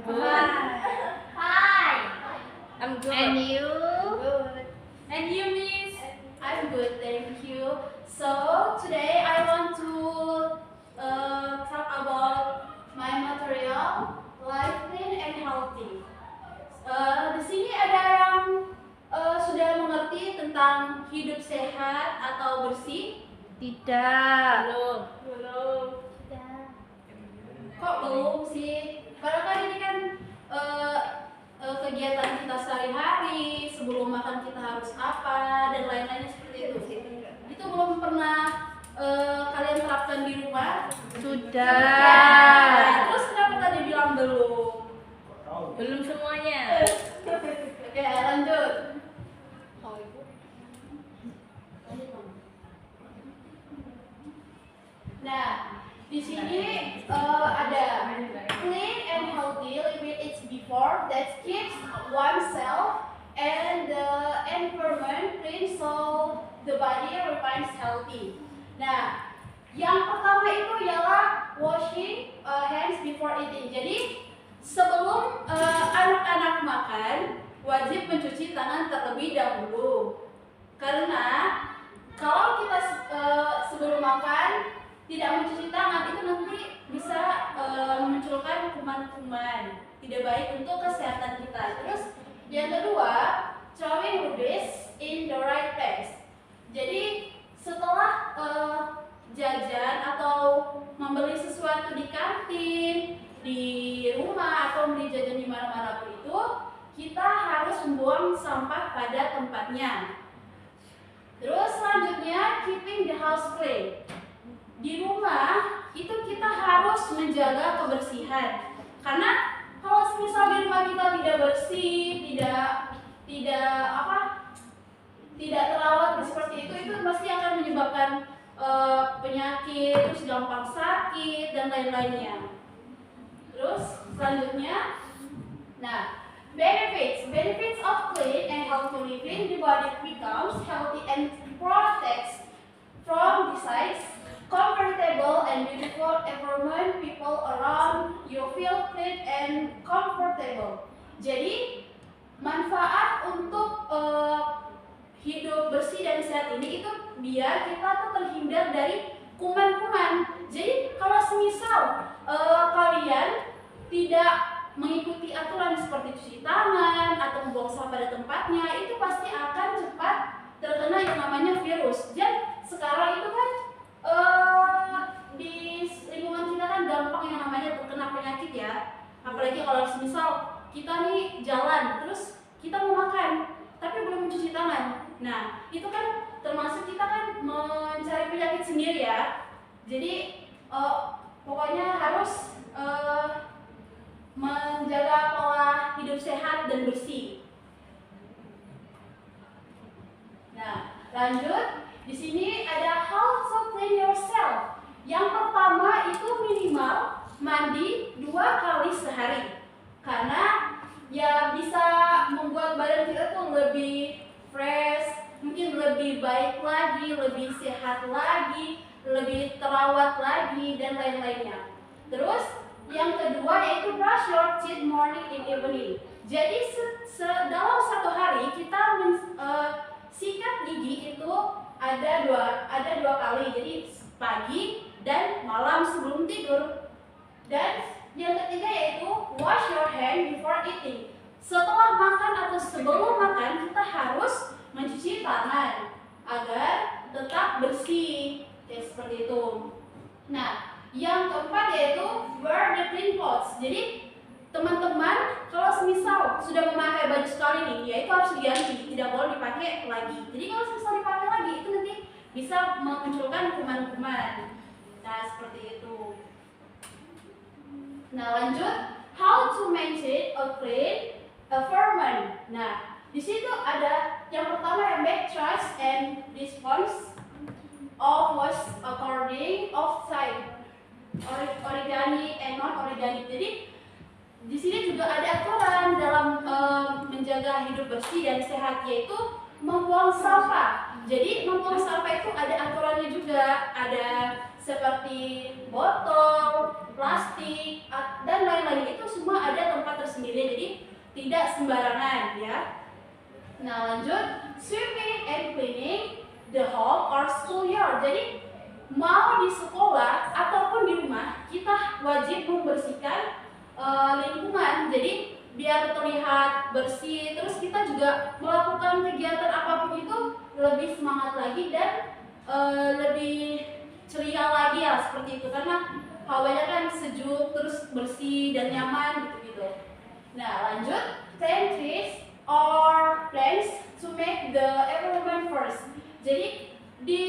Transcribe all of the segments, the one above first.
I'm good. Hi. I'm good. And you? Good. And you, Miss? I'm good, thank you. So today I want to talk about my material, life clean and healthy. Di sini ada yang sudah mengerti tentang hidup sehat atau bersih? Tidak. Belum. Kok belum sih? Padahal kan ini kan kegiatan kita sehari-hari, sebelum makan kita harus apa dan lain-lainnya seperti itu. Itu belum pernah kalian terapkan di rumah? Sudah. Terus kenapa tadi bilang belum? Belum semuanya. Ya, lanjut. Nah, di sini ada clean and healthy living is before that keeps oneself and the environment clean so the body remains healthy. Nah, yang pertama itu ialah washing hands before eating. Jadi sebelum anak-anak makan wajib mencuci tangan terlebih dahulu. Karena kalau kita sebelum makan tidak mencuci tangan itu nanti bisa memunculkan kuman-kuman, tidak baik untuk kesehatan kita. Terus yang kedua, throwing rubbish in the right place. Jadi setelah jajan atau membeli sesuatu di kantin, di rumah atau beli jajan di mana-mana pun itu, kita harus membuang sampah pada tempatnya. Terus selanjutnya, keeping the house clean. Di rumah itu kita harus menjaga kebersihan, karena kalau misal di rumah kita tidak bersih, tidak terawat seperti itu pasti akan menyebabkan penyakit, terus gampang sakit dan lain-lainnya. Terus selanjutnya, nah, benefits of clean and healthy living, the body becomes healthy and protects from disease. Comfortable and beautiful environment, people around you feel clean and comfortable. Jadi manfaat untuk hidup bersih dan sehat ini itu biar kita tuh terhindar dari kuman-kuman. Jadi kalau semisal kalian tidak mengikuti aturan seperti cuci tangan atau membuang sampah pada tempatnya, itu pasti akan cepat terkena yang namanya virus. Dan sekarang itu kan di lingkungan kita kan gampang yang namanya terkena penyakit ya. Apalagi kalau misal kita nih jalan terus kita mau makan tapi belum mencuci tangan. Nah, itu kan termasuk kita kan mencari penyakit sendiri ya. Jadi pokoknya harus menjaga pola hidup sehat dan bersih. Nah, lanjut. Di sini ada how to clean yourself. Yang pertama itu minimal mandi 2 kali sehari. Karena ya bisa membuat badan kita tuh lebih fresh, mungkin lebih baik lagi, lebih sehat lagi, lebih terawat lagi dan lain-lainnya. Terus yang kedua yaitu brush your teeth morning and evening. Jadi dalam satu hari kita sikat gigi itu ada dua kali, jadi pagi dan malam sebelum tidur. Dan yang ketiga yaitu wash your hand before eating. Setelah makan atau sebelum makan kita harus mencuci tangan agar tetap bersih, ya seperti itu. Nah, yang keempat yaitu wear the clean clothes. Jadi teman-teman kalau semisal sudah memakai baju sekali nih, ya itu harus diganti, tidak boleh dipakai lagi. Jadi kalau semisal dipakai lagi itu nanti bisa memunculkan kuman-kuman. Nah, seperti itu. Nah, lanjut, how to maintain a clean environment. Nah, di situ ada yang pertama yang make trash and dispose of waste according of type, organic and non organic. Jadi di sini juga ada aturan dalam menjaga hidup bersih dan sehat, yaitu membuang sampah. Jadi membuang sampah itu ada aturannya juga, ada seperti botol, plastik, dan lain-lain. Itu semua ada tempat sendiri, jadi tidak sembarangan ya. Nah lanjut, sweeping and cleaning the home or schoolyard. Jadi mau di sekolah ataupun di rumah kita wajib membersihkan lingkungan. Jadi biar terlihat bersih, terus kita juga melakukan kegiatan apapun itu lebih semangat lagi dan lebih ceria lagi ya seperti itu, karena hawanya kan sejuk, terus bersih dan nyaman gitu-gitu. Nah lanjut, plant trees or plants to make the environment first. Jadi di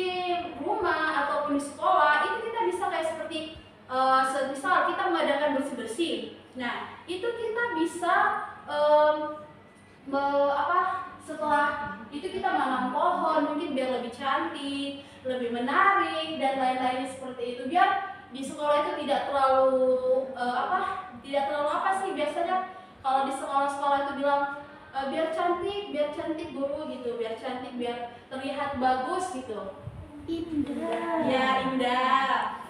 rumah ataupun di sekolah itu kita bisa kayak seperti misal kita mengadakan bersih-bersih. Nah itu kita bisa setelah itu kita menanam pohon mungkin biar lebih cantik, lebih menarik dan lain-lain seperti itu, biar di sekolah itu tidak terlalu biasanya kalau di sekolah-sekolah itu bilang biar cantik guru gitu, biar cantik, biar terlihat bagus gitu. Indah. Ya indah.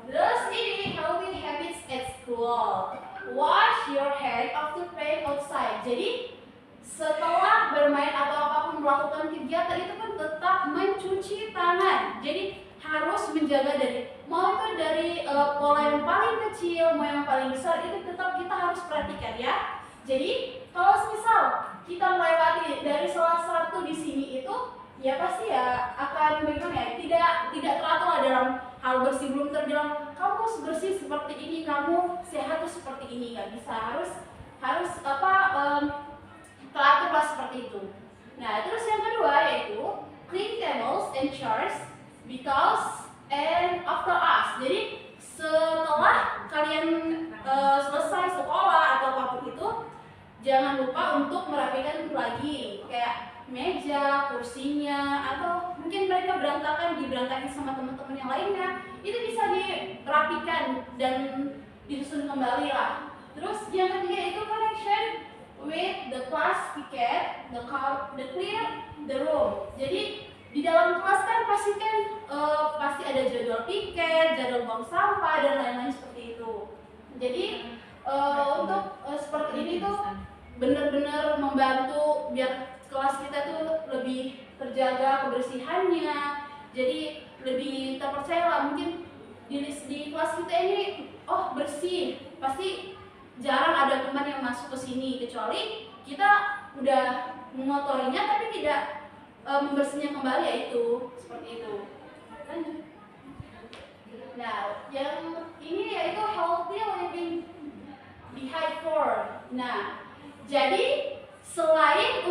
Terus ini healthy habits at school. Wash your hand after playing outside. Jadi setelah bermain atau apapun melakukan kegiatan itu kan tetap mencuci tangan. Jadi harus menjaga mau itu dari pola yang paling kecil mau yang paling besar, itu tetap kita harus perhatikan ya. Jadi kalau misal kita melewati dari salah satu di sini itu ya pasti ya akan bagaimana ya, tidak teratur lah dalam hal bersih, belum terbilang kamu harus bersih seperti ini, kamu sehat tuh seperti ini, nggak bisa, harus teratur lah seperti itu. Nah terus yang kedua yaitu clean tables and chairs because and after us. Jadi setelah kalian selesai sekolah atau apapun itu, jangan lupa untuk merapikan lagi kayak meja, kursinya, atau mungkin mereka diberantakin sama teman-teman yang lainnya, itu bisa dirapikan dan disusun kembali lah. Terus yang ketiga itu connection with the class ticket, the clear the room. Jadi di dalam kelas kan pasti ada jadwal piket, jadwal buang sampah dan lain-lain seperti itu. Jadi untuk seperti ini tuh benar-benar membantu biar kelas kita tuh lebih terjaga kebersihannya. Jadi lebih terpercaya lah, mungkin di kelas kita ini bersih, pasti jarang ada teman yang masuk ke sini, kecuali kita udah mengotorinya tapi tidak membersihnya kembali, yaitu seperti itu. Lanjut. Nah, yang ini yaitu healthy living behind for. Nah, jadi selain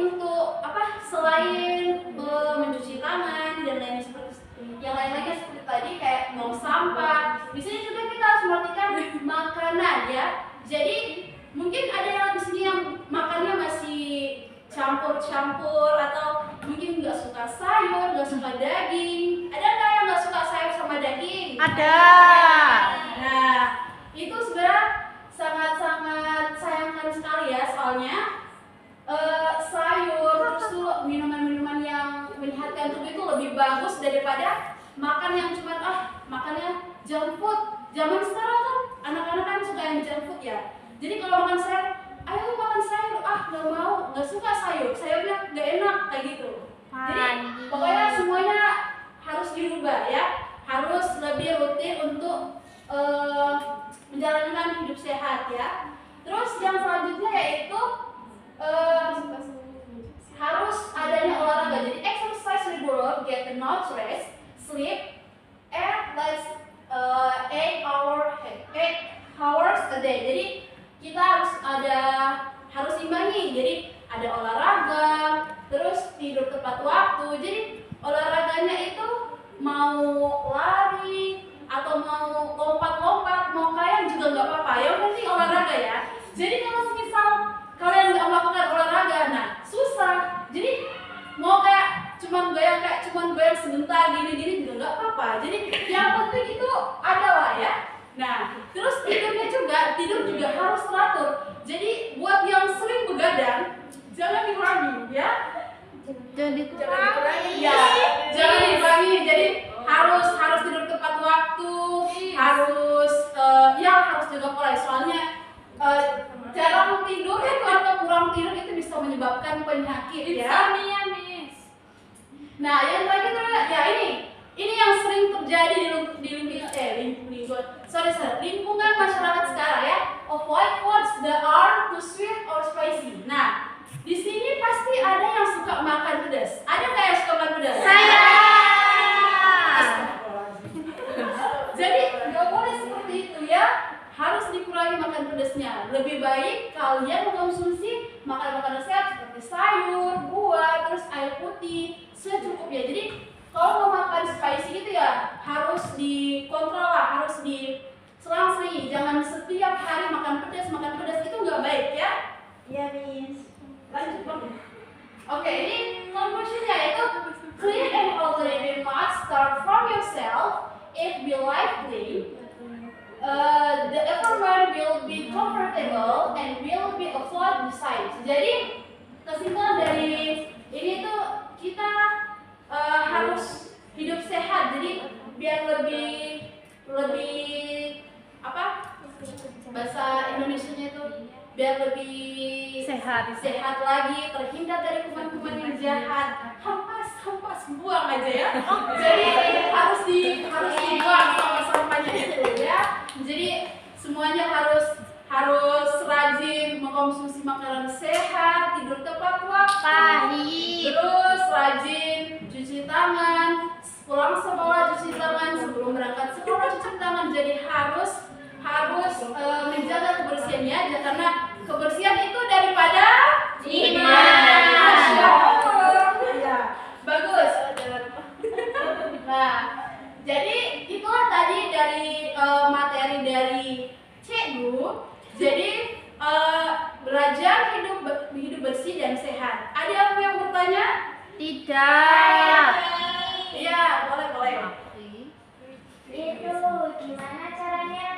mencuci tangan dan lain seperti yang lain-lainnya seperti tadi kayak buang sampah, di sini juga kita harus memperhatikan makanan ya. Jadi mungkin ada yang di sini yang makannya masih campur-campur atau mungkin nggak suka sayur, nggak suka daging. Ada nggak yang nggak suka sayur sama daging? Ada. Nah, itu sebenarnya sangat-sangat sayangkan sekali ya, soalnya sayur terus tuh minuman-minuman yang menyehatkan tubuh itu lebih bagus daripada makan yang cuma makannya junk food. Zaman sekarang kan anak-anak kan suka yang junk food ya. Jadi kalau makan sayur, ayo makan sayur, nggak mau, nggak suka sayurnya nggak enak kayak gitu. Jadi pokoknya semuanya harus dirubah ya, harus lebih rutin untuk menjalankan hidup sehat ya. Terus yang selanjutnya yaitu harus adanya olahraga. Jadi exercise regular, get enough rest, sleep at least 8 hours a day. Jadi kita harus imbangi. Jadi ada olahraga, terus tidur tepat waktu. Jadi olahraganya itu mau lari atau mau lompat-lompat, mau kayak juga nggak apa-apa. Yang penting olahraga ya. Jadi kalau misal kalian nggak melakukan olahraga, nah susah. Jadi mau cuman goyang sebentar gini-gini juga nggak apa-apa. Jadi yang penting itu adalah ya. Nah, terus tidur juga harus teratur. Jadi buat yang sering begadang, jangan dikurangi ya. Jangan dikurangi. Ya, jangan dikurangi. Jadi harus tidur tepat waktu, harus jaga pola. Soalnya jarang tidur itu atau kurang tidur itu bisa menyebabkan penyakit ya. Insomnia, Miss. Nah, yang terakhir ya ini yang sering terjadi di lingkungan masyarakat sekarang ya. Avoid foods that are too sweet or spicy. Nah, di sini pasti ada yang suka makan pedas. Ada nggak yang suka makan pedas? Saya. Jadi nggak boleh seperti itu ya. Harus dikurangi makan pedasnya. Lebih baik kalian mengkonsumsi makanan-makanan sehat seperti sayur, buah, terus air putih secukupnya. Jadi kalau mau makan spicy gitu ya harus dikontrol lah, harus diselang-selingi. Jangan setiap hari makan pedas itu nggak baik ya. Iya, Miss. Lanjut Bang. Oke, ini conclusionnya itu clean and healthy living must start from yourself. If we live clean, the environment will be comfortable and will be avoid disease. Jadi kesimpulan dari ini tuh kita harus hidup sehat. Jadi biar lebih apa bahasa Indonesianya itu biar lebih Sehat lagi, terhindar dari kuman-kuman yang jahat. Hampas buang aja ya. Jadi harus dibuang sampah-sampahnya itu ya. Jadi semuanya harus rajin mengkonsumsi makanan sehat, tidur tepat waktu, terus rajin cuci tangan, pulang sekolah cuci tangan, sebelum berangkat sekolah cuci tangan. Jadi harus menjaga kebersihannya aja, karena kebersihan itu daripada iman. Masya Allah. Ya, bagus. Nah, jadi itulah tadi dari materi dari Cikgu. Jadi belajar hidup bersih dan sehat. Ada yang bertanya? Tidak. Iya, boleh. Itu gimana caranya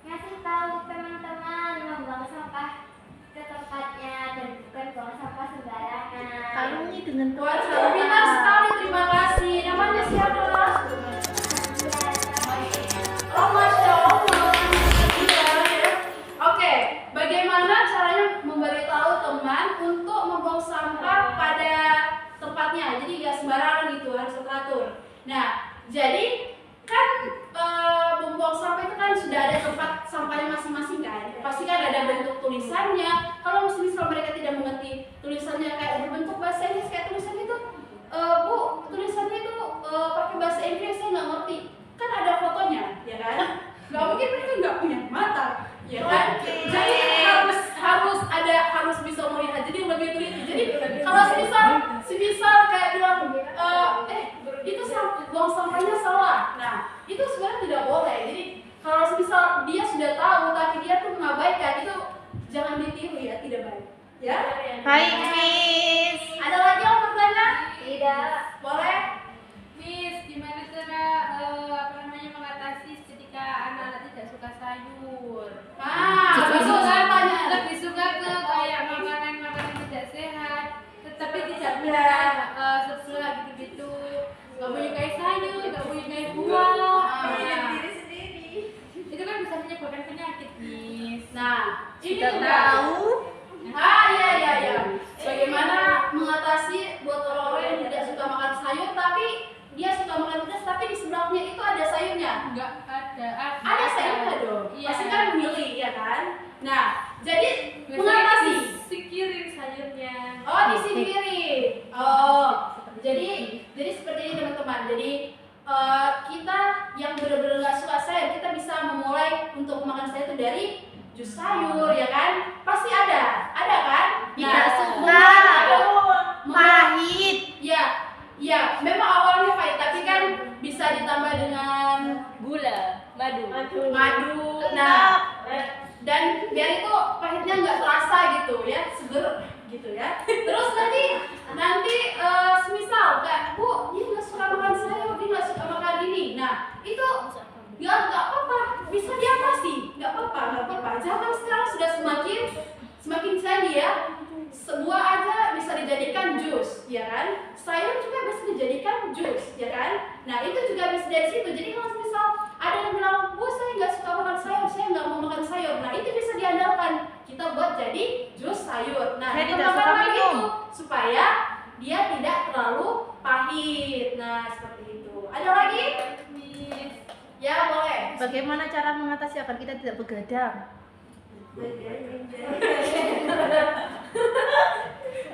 ngasih tahu teman-teman membuang sampah ke tempatnya dan bukan buang sampah sembarangan. Kalungnya dengan Wah, pintar sekali, terima kasih. Namanya siapa? Oh, Masya Allah. Oke, bagaimana caranya memberitahu teman untuk membuang sampah pada tempatnya? Jadi nggak sembarangan gitu, harus teratur. Nah, jadi kan membuang sampah itu kan sudah ada tempat sampahnya masing-masing kan. Pasti kan ada bentuk tulisannya. Kalau misal mereka tidak mengerti tulisannya kayak berbentuk bahasa Inggris kayak tulisan itu, Bu, tulisannya itu pakai bahasa Inggris saya nggak ngerti. Kan ada fotonya, ya kan? Nggak mungkin mereka nggak punya mata, ya kan? Jadi harus bisa melihat. Jadi lebih teliti. Jadi kalau semisal kayak bilang itu buang sampahnya salah. Nah, itu sebenarnya tidak boleh. Jadi kalau semisal dia sudah tahu tapi dia tuh mengabaikan, itu jangan ditiru ya, tidak baik. Ya? Baik, Miss. Ada lagi yang bertanya? Tidak. Boleh? Miss, gimana cara mengatasi ketika anak-anak tidak suka sayur? Bagus tanya. Lebih suka ke kayak makanan tidak sehat, tetapi tidak punya sesuai gitu-gitu. Gak menyukai sayur, gak menyukai buah. Itu kan bisa menyebabkan penyakit, Miss. Nah, ini Sudah juga. tahu? Iya. Bagaimana mengatasi buat orang-orang yang tidak suka makan sayur tapi dia suka makan pedas tapi di sebelahnya itu ada sayurnya? Enggak ada. Ada sayurnya dong. Iya. Pasti kan memilih ya kan? Nah, jadi mengatasi. Singkirin sayurnya. Oh, disingkirin. Oh, jadi seperti ini teman-teman. Jadi kita yang benar-benar nggak suka sayur, kita bisa memulai untuk makan sayur itu dari jus sayur, ya kan? Pasti ada kan? Tidak suka. Pahit. Ya, memang awalnya pahit, tapi kan bisa ditambah dengan Gula, madu. Nah, dan biar itu pahitnya nggak terasa gitu ya, seger gitu ya. Terus nanti semisal kayak, Bu, dia nggak suka makan sayur, dia nggak suka makan ini. Nah, itu nggak apa-apa, bisa diatasi, nggak apa-apa. Zaman sekarang sudah semakin canggih ya. Sebuah aja bisa dijadikan jus, ya kan? Sayur juga bisa dijadikan jus, ya kan? Nah, itu juga bisa dari situ. Jadi kalau misal ada yang bilang, Bu, saya nggak suka makan sayur, saya nggak mau makan sayur. Nah, itu bisa diandalkan. Kita kita buat jadi jus sayur. Nah, Saya tidak ditambahkan suka lagi minum. itu supaya dia tidak terlalu pahit. Nah, seperti itu. Ada lagi? Ya, boleh. Bagaimana cara mengatasi agar kita tidak begadang?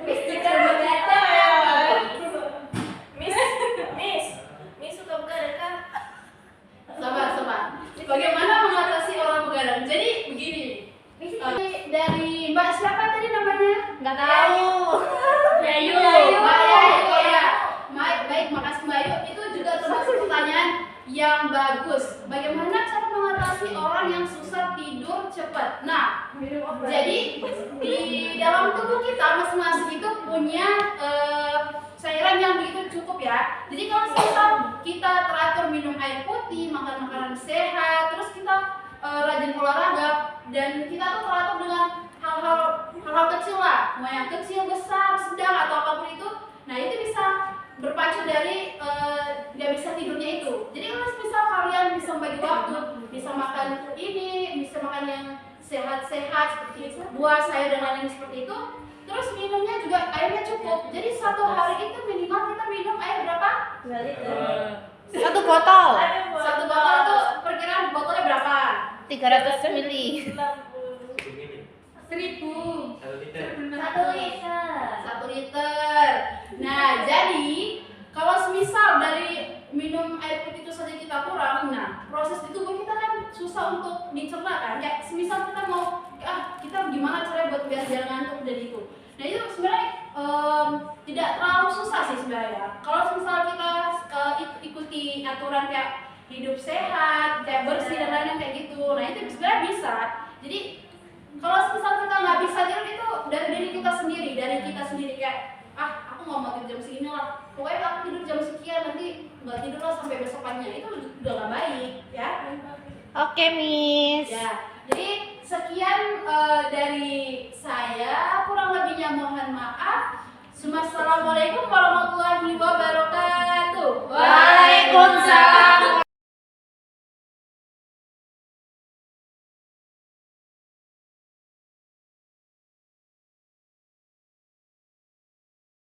Mister begadang ya. Miss suka begadang kan? Sabar. Bagaimana mengatasi orang begadang? Jadi begini. Dari Mbak siapa tadi namanya? Nggak tahu. Yayu. Mbak Yayu ya. Baik, makasih Mbak Yayu. Itu juga termasuk pertanyaan yang bagus. Bagaimana cara mengatasi orang yang susah tidur cepat? Nah, jadi di dalam tubuh kita masing-masing itu punya cairan yang begitu cukup ya. Jadi kalau misal kita teratur minum air putih, makan makanan sehat, terus kita rajin olahraga, dan kita tuh teratur dengan hal-hal kecil lah, mau yang kecil, besar, sedang atau apapun itu. Nah itu bisa berpacu dari nggak bisa tidurnya itu. Jadi kalau misal kalian bisa membagi waktu, bisa makan ini, bisa makan yang sehat-sehat seperti buah, sayur dan lain-lain seperti itu. Terus minumnya juga airnya cukup. Jadi satu hari itu minimal kita minum air berapa? 2 liter. Satu botol. Satu botol itu perkiraan botolnya berapa? 300 mili. 1000. 1 liter. 1 liter. 1 liter. Nah, jadi kalau semisal dari minum air putih itu saja kita kurang, nah proses di tubuh kita kan susah untuk dicerna kan. Kayak semisal kita mau, kita gimana caranya buat biar jangan ngantuk dan itu. Nah itu sebenarnya tidak terlalu susah sih sebenarnya. Kalau semisal kita ikuti aturan kayak hidup sehat, kayak bersih dan lain-lain kayak gitu, nah itu sebenarnya bisa. Jadi kalau semisal kita nggak bisa tidur itu dari diri kita sendiri kayak aku nggak mau tidur jam segini lah, pokoknya aku tidur jam sekian, nanti nggak tidur lah sampai besok paginya, itu udah nggak baik ya. Oke, Miss. Ya, jadi sekian dari saya, kurang lebihnya mohon maaf. Assalamualaikum warahmatullahi wabarakatuh. Waalaikumsalam.